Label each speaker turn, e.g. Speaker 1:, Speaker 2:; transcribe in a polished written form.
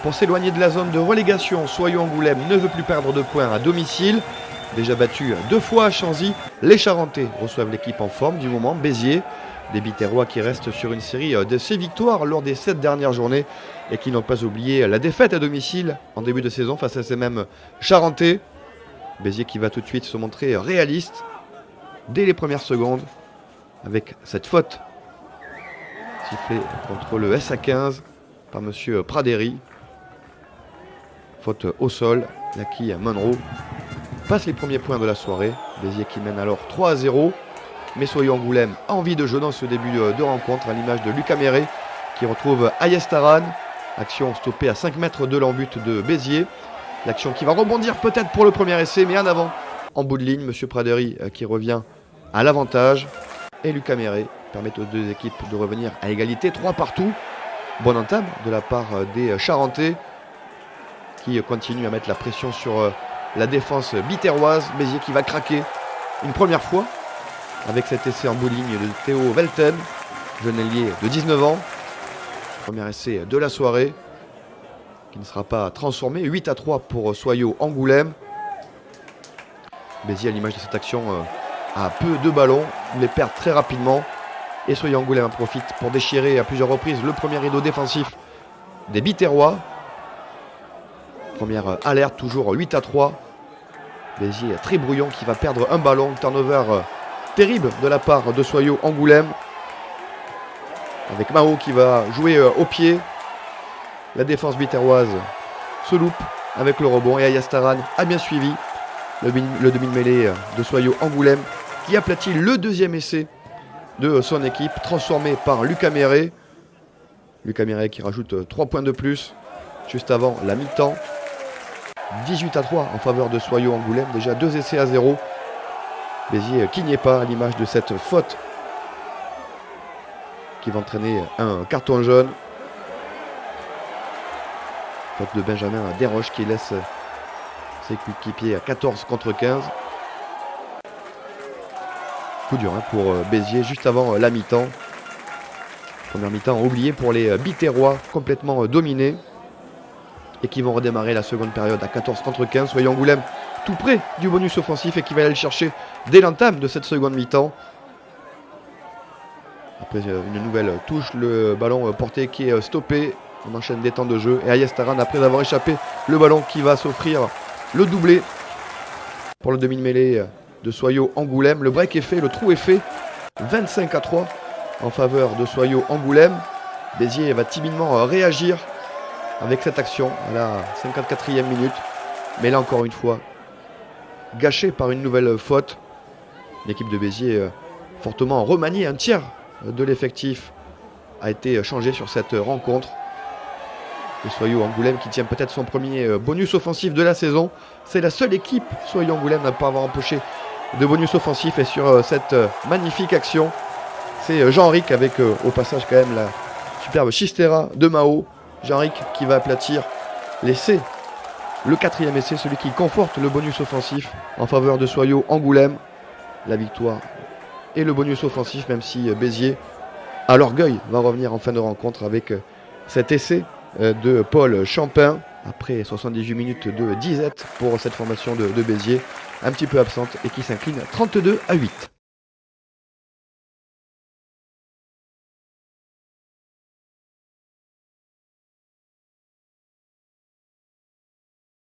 Speaker 1: Pour s'éloigner de la zone de relégation, Soyaux-Angoulême ne veut plus perdre de points à domicile. Déjà battu 2 fois à Chanzy, les Charentais reçoivent l'équipe en forme du moment, Béziers. Des Biterrois qui restent sur une série de 6 victoires lors des 7 dernières journées et qui n'ont pas oublié la défaite à domicile en début de saison face à ces mêmes Charentais. Béziers qui va tout de suite se montrer réaliste dès les premières secondes avec cette faute sifflée contre le SA15 par M. Praderi. Faute au sol, Lucky Monroe passe les premiers points de la soirée. Béziers qui mène alors 3-0. Mais Soyaux-Angoulême a envie de jeu dans ce début de rencontre, à l'image de Lucas Méré qui retrouve Ayestaran. Action stoppée à 5 mètres de l'embut de Béziers. L'action qui va rebondir peut-être pour le premier essai, mais en avant, en bout de ligne, M. Praderi qui revient à l'avantage. Et Lucas Méré permet aux deux équipes de revenir à égalité, 3 partout. Bonne entame de la part des Charentais qui continuent à mettre la pression sur la défense biterroise. Béziers qui va craquer une première fois avec cet essai en bout de ligne de Théo Velten, jeune ailier de 19 ans. Premier essai de la soirée qui ne sera pas transformé. 8-3 pour Soyaux-Angoulême. Béziers, à l'image de cette action, a peu de ballons. Il les perd très rapidement. Et Soyaux-Angoulême en profite pour déchirer à plusieurs reprises le premier rideau défensif des Biterrois. Première alerte, toujours 8-3. Béziers très brouillon qui va perdre un ballon. Turnover terrible de la part de Soyaux-Angoulême. Avec Mao qui va jouer au pied. La défense biterroise se loupe avec le rebond. Et Ayastaran a bien suivi le demi-mêlée de Soyaux-Angoulême qui aplatit le deuxième essai de son équipe, transformé par Lucas Méré. Lucas Méré qui rajoute 3 points de plus juste avant la mi-temps. 18-3 en faveur de Soyaux-Angoulême. Déjà 2 essais à 0. Béziers qui n'y est pas, à l'image de cette faute qui va entraîner un carton jaune. Faute de Benjamin Desroches qui laisse ses coéquipiers à 14 contre 15. Coup dur pour Béziers juste avant la mi-temps. Première mi-temps oubliée pour les Biterrois, complètement dominés. Et qui vont redémarrer la seconde période à 14 contre 15. Soyaux-Angoulême tout près du bonus offensif et qui va aller le chercher dès l'entame de cette seconde mi-temps. Après une nouvelle touche, le ballon porté qui est stoppé. On enchaîne des temps de jeu. Et Ayestaran, après avoir échappé le ballon qui va s'offrir le doublé pour le demi-mêlée de Soyaux-Angoulême. Le break est fait, le trou est fait. 25-3 en faveur de Soyaux-Angoulême. Béziers va timidement réagir avec cette action à la 54e minute. Mais là encore une fois, gâché par une nouvelle faute. L'équipe de Béziers, fortement remaniée, un tiers de l'effectif a été changé sur cette rencontre. Et Soyaux-Angoulême qui tient peut-être son premier bonus offensif de la saison. C'est la seule équipe, Soyaux-Angoulême, à ne pas avoir empoché de bonus offensif. Et sur cette magnifique action, c'est Jean-Ric avec au passage quand même la superbe chistera de Mao. Jean-Ric qui va aplatir l'essai, le 4e essai, celui qui conforte le bonus offensif en faveur de Soyaux-Angoulême. La victoire et le bonus offensif, même si Béziers, à l'orgueil, va revenir en fin de rencontre avec cet essai de Paul Champin. Après 78 minutes de disette pour cette formation de Béziers, un petit peu absente et qui s'incline 32-8.